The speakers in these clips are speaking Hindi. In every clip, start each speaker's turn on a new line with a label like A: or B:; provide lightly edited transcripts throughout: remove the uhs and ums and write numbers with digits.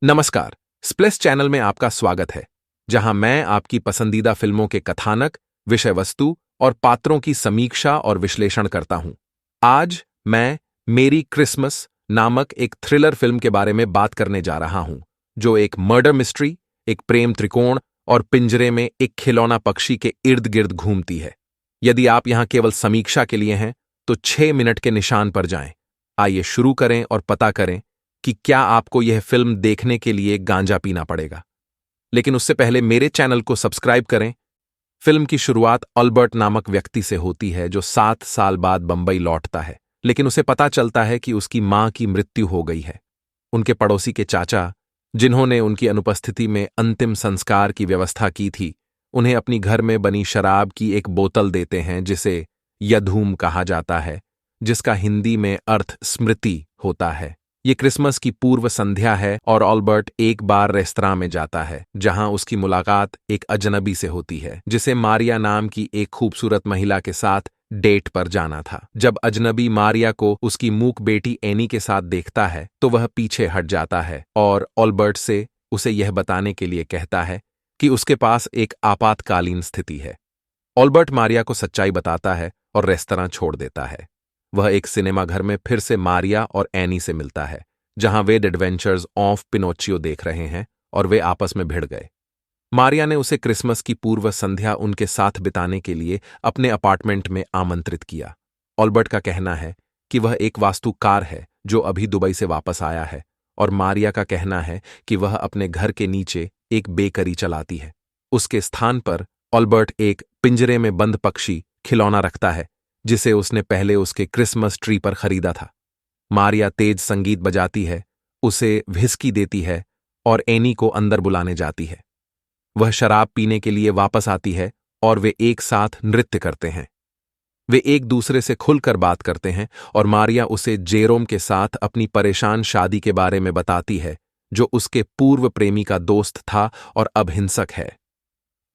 A: नमस्कार। स्प्लेस चैनल में आपका स्वागत है, जहां मैं आपकी पसंदीदा फिल्मों के कथानक, विषय वस्तु और पात्रों की समीक्षा और विश्लेषण करता हूं। आज मैं मेरी क्रिसमस नामक एक थ्रिलर फिल्म के बारे में बात करने जा रहा हूं, जो एक मर्डर मिस्ट्री, एक प्रेम त्रिकोण और पिंजरे में एक खिलौना पक्षी के इर्द गिर्द घूमती है। यदि आप यहां केवल समीक्षा के लिए हैं, तो 6 मिनट के निशान पर जाएं। आइए शुरू करें और पता करें कि क्या आपको यह फिल्म देखने के लिए गांजा पीना पड़ेगा। लेकिन उससे पहले मेरे चैनल को सब्सक्राइब करें। फिल्म की शुरुआत अल्बर्ट नामक व्यक्ति से होती है, जो 7 साल बाद बंबई लौटता है, लेकिन उसे पता चलता है कि उसकी मां की मृत्यु हो गई है। उनके पड़ोसी के चाचा, जिन्होंने उनकी अनुपस्थिति में अंतिम संस्कार की व्यवस्था की थी, उन्हें अपनी घर में बनी शराब की एक बोतल देते हैं, जिसे यधूम कहा जाता है, जिसका हिंदी में अर्थ स्मृति होता है। ये क्रिसमस की पूर्व संध्या है और अल्बर्ट एक बार रेस्तरां में जाता है, जहां उसकी मुलाकात एक अजनबी से होती है, जिसे मारिया नाम की एक खूबसूरत महिला के साथ डेट पर जाना था। जब अजनबी मारिया को उसकी मूक बेटी एनी के साथ देखता है, तो वह पीछे हट जाता है और अल्बर्ट से उसे यह बताने के लिए कहता है कि उसके पास एक आपातकालीन स्थिति है। अल्बर्ट मारिया को सच्चाई बताता है और रेस्तरां छोड़ देता है। वह एक सिनेमा घर में फिर से मारिया और एनी से मिलता है, जहां way the adventures of Pinocchio देख रहे हैं और वे आपस में भिड़ गए। मारिया ने उसे क्रिसमस की पूर्व संध्या उनके साथ बिताने के लिए अपने अपार्टमेंट में आमंत्रित किया। अल्बर्ट का कहना है कि वह एक वास्तुकार है जो अभी दुबई से वापस आया है, और मारिया का कहना है कि वह अपने घर के नीचे एक बेकरी चलाती है। उसके स्थान पर अल्बर्ट एक पिंजरे में बंद पक्षी खिलौना रखता है, जिसे उसने पहले उसके क्रिसमस ट्री पर खरीदा था। मारिया तेज संगीत बजाती है, उसे व्हिस्की देती है और एनी को अंदर बुलाने जाती है। वह शराब पीने के लिए वापस आती है और वे एक साथ नृत्य करते हैं। वे एक दूसरे से खुलकर बात करते हैं और मारिया उसे जेरोम के साथ अपनी परेशान शादी के बारे में बताती है, जो उसके पूर्व प्रेमी का दोस्त था और अब हिंसक है।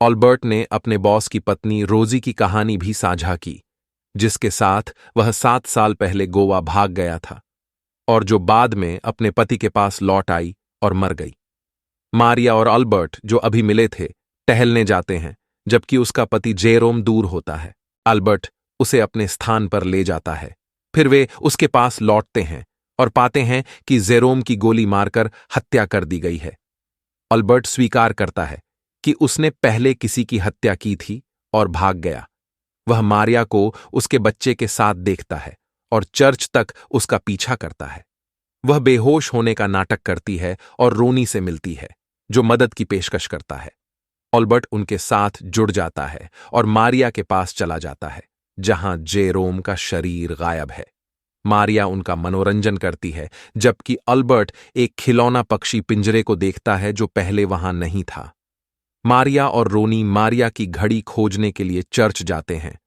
A: अल्बर्ट ने अपने बॉस की पत्नी रोजी की कहानी भी साझा की, जिसके साथ वह 7 साल पहले गोवा भाग गया था और जो बाद में अपने पति के पास लौट आई और मर गई। मारिया और अल्बर्ट, जो अभी मिले थे, टहलने जाते हैं, जबकि उसका पति जेरोम दूर होता है। अल्बर्ट उसे अपने स्थान पर ले जाता है। फिर वे उसके पास लौटते हैं और पाते हैं कि जेरोम की गोली मारकर हत्या कर दी गई है। अल्बर्ट स्वीकार करता है कि उसने पहले किसी की हत्या की थी और भाग गया। वह मारिया को उसके बच्चे के साथ देखता है और चर्च तक उसका पीछा करता है। वह बेहोश होने का नाटक करती है और रोनी से मिलती है, जो मदद की पेशकश करता है। अल्बर्ट उनके साथ जुड़ जाता है और मारिया के पास चला जाता है, जहां जेरोम का शरीर गायब है। मारिया उनका मनोरंजन करती है, जबकि अल्बर्ट एक खिलौना पक्षी पिंजरे को देखता है जो पहले वहां नहीं था। मारिया और रोनी मारिया की घड़ी खोजने के लिए चर्च जाते हैं।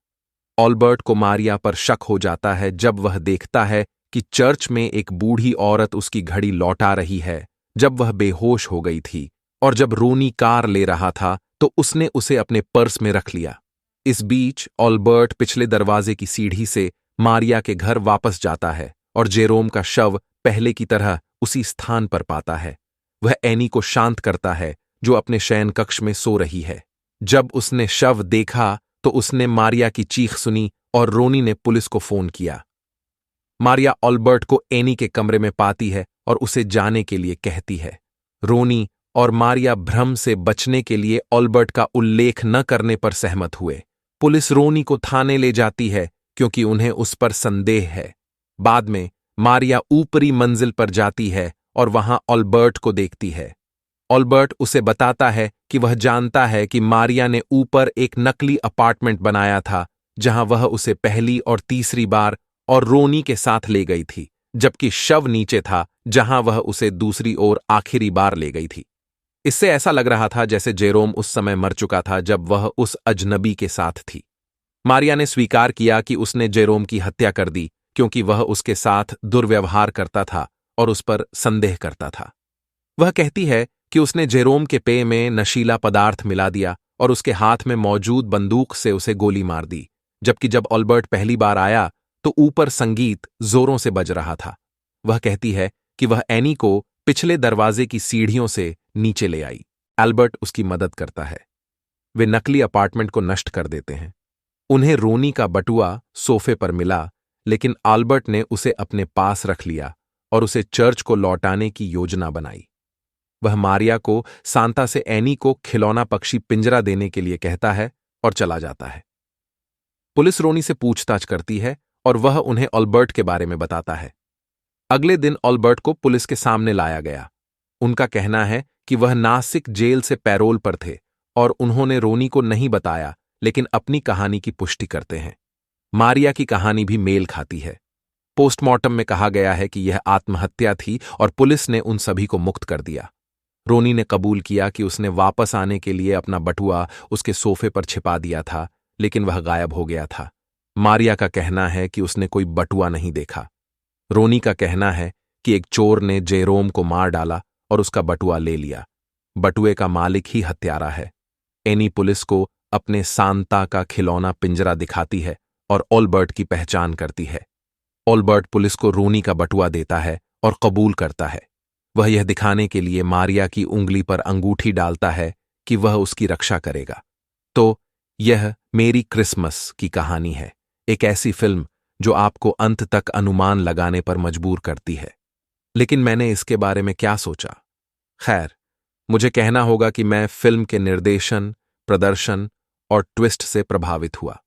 A: अल्बर्ट को मारिया पर शक हो जाता है जब वह देखता है कि चर्च में एक बूढ़ी औरत उसकी घड़ी लौटा रही है जब वह बेहोश हो गई थी, और जब रोनी कार ले रहा था तो उसने उसे अपने पर्स में रख लिया। इस बीच अल्बर्ट पिछले दरवाजे की सीढ़ी से मारिया के घर वापस जाता है और जेरोम का शव पहले की तरह उसी स्थान पर पाता है। वह एनी को शांत करता है, जो अपने शयन कक्ष में सो रही है। जब उसने शव देखा तो उसने मारिया की चीख सुनी और रोनी ने पुलिस को फोन किया। मारिया अल्बर्ट को एनी के कमरे में पाती है और उसे जाने के लिए कहती है। रोनी और मारिया भ्रम से बचने के लिए अल्बर्ट का उल्लेख न करने पर सहमत हुए। पुलिस रोनी को थाने ले जाती है क्योंकि उन्हें उस पर संदेह है। बाद में मारिया ऊपरी मंजिल पर जाती है और वहां अल्बर्ट को देखती है। अल्बर्ट उसे बताता है कि वह जानता है कि मारिया ने ऊपर एक नकली अपार्टमेंट बनाया था, जहां वह उसे पहली और तीसरी बार और रोनी के साथ ले गई थी, जबकि शव नीचे था, जहां वह उसे दूसरी ओर आखिरी बार ले गई थी। इससे ऐसा लग रहा था जैसे जेरोम उस समय मर चुका था जब वह उस अजनबी के साथ थी। मारिया ने स्वीकार किया कि उसने जेरोम की हत्या कर दी क्योंकि वह उसके साथ दुर्व्यवहार करता था और उस पर संदेह करता था। वह कहती है कि उसने जेरोम के पेय में नशीला पदार्थ मिला दिया और उसके हाथ में मौजूद बंदूक से उसे गोली मार दी, जबकि जब अल्बर्ट पहली बार आया तो ऊपर संगीत जोरों से बज रहा था। वह कहती है कि वह एनी को पिछले दरवाजे की सीढ़ियों से नीचे ले आई। एल्बर्ट उसकी मदद करता है। वे नकली अपार्टमेंट को नष्ट कर देते हैं। उन्हें रोनी का बटुआ सोफे पर मिला, लेकिन एल्बर्ट ने उसे अपने पास रख लिया और उसे चर्च को लौटाने की योजना बनाई। वह मारिया को सांता से एनी को खिलौना पक्षी पिंजरा देने के लिए कहता है और चला जाता है। पुलिस रोनी से पूछताछ करती है और वह उन्हें एल्बर्ट के बारे में बताता है। अगले दिन एल्बर्ट को पुलिस के सामने लाया गया। उनका कहना है कि वह नासिक जेल से पैरोल पर थे और उन्होंने रोनी को नहीं बताया, लेकिन अपनी कहानी की पुष्टि करते हैं। मारिया की कहानी भी मेल खाती है। पोस्टमार्टम में कहा गया है कि यह आत्महत्या थी और पुलिस ने उन सभी को मुक्त कर दिया। रोनी ने कबूल किया कि उसने वापस आने के लिए अपना बटुआ उसके सोफे पर छिपा दिया था, लेकिन वह गायब हो गया था। मारिया का कहना है कि उसने कोई बटुआ नहीं देखा। रोनी का कहना है कि एक चोर ने जेरोम को मार डाला और उसका बटुआ ले लिया। बटुए का मालिक ही हत्यारा है। एनी पुलिस को अपने सांता का खिलौना पिंजरा दिखाती है और एल्बर्ट की पहचान करती है। एल्बर्ट पुलिस को रोनी का बटुआ देता है और कबूल करता है। वह यह दिखाने के लिए मारिया की उंगली पर अंगूठी डालता है कि वह उसकी रक्षा करेगा। तो यह मेरी क्रिसमस की कहानी है, एक ऐसी फिल्म जो आपको अंत तक अनुमान लगाने पर मजबूर करती है। लेकिन मैंने इसके बारे में क्या सोचा? खैर, मुझे कहना होगा कि मैं फिल्म के निर्देशन, प्रदर्शन और ट्विस्ट से प्रभावित हुआ।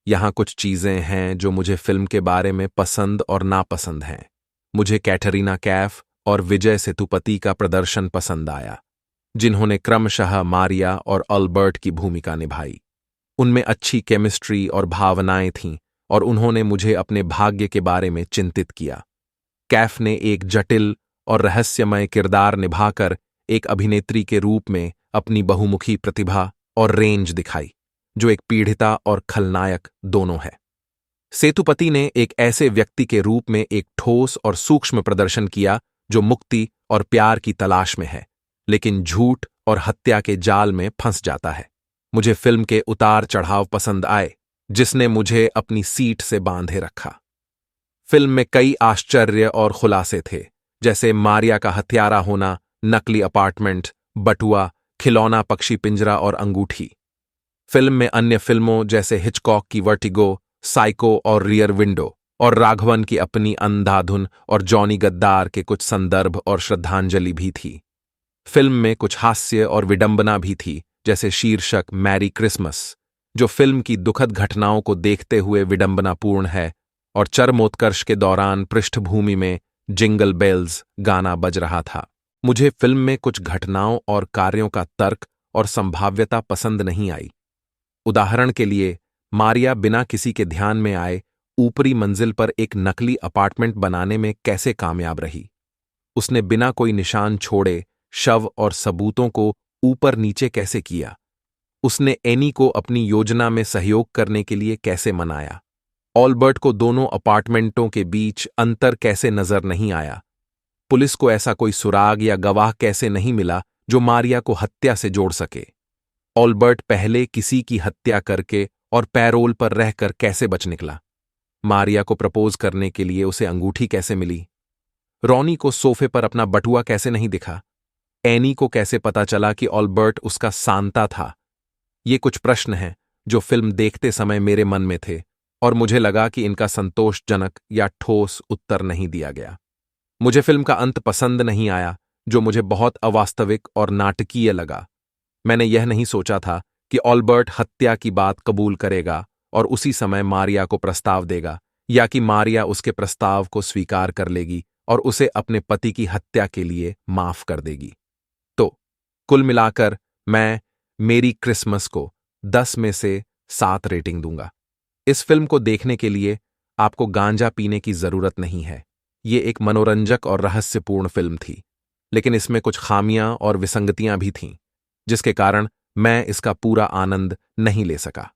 A: यहां कुछ चीजें हैं जो मुझे फिल्म के बारे में पसंद और नापसंद हैं। मुझे कैटरीना कैफ और विजय सेतुपति का प्रदर्शन पसंद आया, जिन्होंने क्रमशः मारिया और एल्बर्ट की भूमिका निभाई। उनमें अच्छी केमिस्ट्री और भावनाएं थीं और उन्होंने मुझे अपने भाग्य के बारे में चिंतित किया। कैफ ने एक जटिल और रहस्यमय किरदार निभाकर एक अभिनेत्री के रूप में अपनी बहुमुखी प्रतिभा और रेंज दिखाई, जो एक पीड़िता और खलनायक दोनों है। सेतुपति ने एक ऐसे व्यक्ति के रूप में एक ठोस और सूक्ष्म प्रदर्शन किया जो मुक्ति और प्यार की तलाश में है, लेकिन झूठ और हत्या के जाल में फंस जाता है। मुझे फिल्म के उतार चढ़ाव पसंद आए, जिसने मुझे अपनी सीट से बांधे रखा। फिल्म में कई आश्चर्य और खुलासे थे, जैसे मारिया का हत्यारा होना, नकली अपार्टमेंट, बटुआ, खिलौना पक्षी पिंजरा और अंगूठी। फिल्म में अन्य फिल्मों जैसे हिचकॉक की वर्टिगो, साइको और रियर विंडो, और राघवन की अपनी अंधाधुन और जॉनी गद्दार के कुछ संदर्भ और श्रद्धांजलि भी थी। फिल्म में कुछ हास्य और विडंबना भी थी, जैसे शीर्षक मैरी क्रिसमस, जो फिल्म की दुखद घटनाओं को देखते हुए विडंबनापूर्ण है, और चरमोत्कर्ष के दौरान पृष्ठभूमि में जिंगल बेल्स गाना बज रहा था। मुझे फिल्म में कुछ घटनाओं और कार्यों का तर्क और संभाव्यता पसंद नहीं आई। उदाहरण के लिए, मारिया बिना किसी के ध्यान में आए ऊपरी मंजिल पर एक नकली अपार्टमेंट बनाने में कैसे कामयाब रही? उसने बिना कोई निशान छोड़े शव और सबूतों को ऊपर नीचे कैसे किया? उसने एनी को अपनी योजना में सहयोग करने के लिए कैसे मनाया? एल्बर्ट को दोनों अपार्टमेंटों के बीच अंतर कैसे नजर नहीं आया? पुलिस को ऐसा कोई सुराग या गवाह कैसे नहीं मिला जो मारिया को हत्या से जोड़ सके? एल्बर्ट पहले किसी की हत्या करके और पैरोल पर रहकर कैसे बच निकला? मारिया को प्रपोज करने के लिए उसे अंगूठी कैसे मिली? रोनी को सोफे पर अपना बटुआ कैसे नहीं दिखा? एनी को कैसे पता चला कि एल्बर्ट उसका सांता था? ये कुछ प्रश्न हैं जो फिल्म देखते समय मेरे मन में थे, और मुझे लगा कि इनका संतोषजनक या ठोस उत्तर नहीं दिया गया। मुझे फिल्म का अंत पसंद नहीं आया, जो मुझे बहुत अवास्तविक और नाटकीय लगा। मैंने यह नहीं सोचा था कि एल्बर्ट हत्या की बात कबूल करेगा और उसी समय मारिया को प्रस्ताव देगा, या कि मारिया उसके प्रस्ताव को स्वीकार कर लेगी और उसे अपने पति की हत्या के लिए माफ कर देगी। तो कुल मिलाकर मैं मेरी क्रिसमस को 10 में से 7 रेटिंग दूंगा। इस फिल्म को देखने के लिए आपको गांजा पीने की जरूरत नहीं है। ये एक मनोरंजक और रहस्यपूर्ण फिल्म थी, लेकिन इसमें कुछ खामियां और विसंगतियां भी थीं, जिसके कारण मैं इसका पूरा आनंद नहीं ले सका।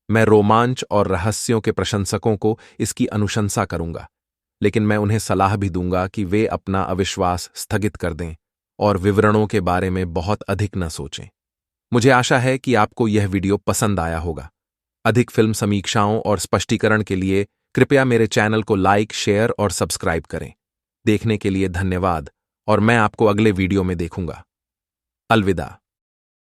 A: मैं रोमांच और रहस्यों के प्रशंसकों को इसकी अनुशंसा करूंगा, लेकिन मैं उन्हें सलाह भी दूंगा कि वे अपना अविश्वास स्थगित कर दें और विवरणों के बारे में बहुत अधिक न सोचें। मुझे आशा है कि आपको यह वीडियो पसंद आया होगा। अधिक फिल्म समीक्षाओं और स्पष्टीकरण के लिए कृपया मेरे चैनल को लाइक, शेयर और सब्सक्राइब करें। देखने के लिए धन्यवाद और मैं आपको अगले वीडियो में देखूंगा। अलविदा।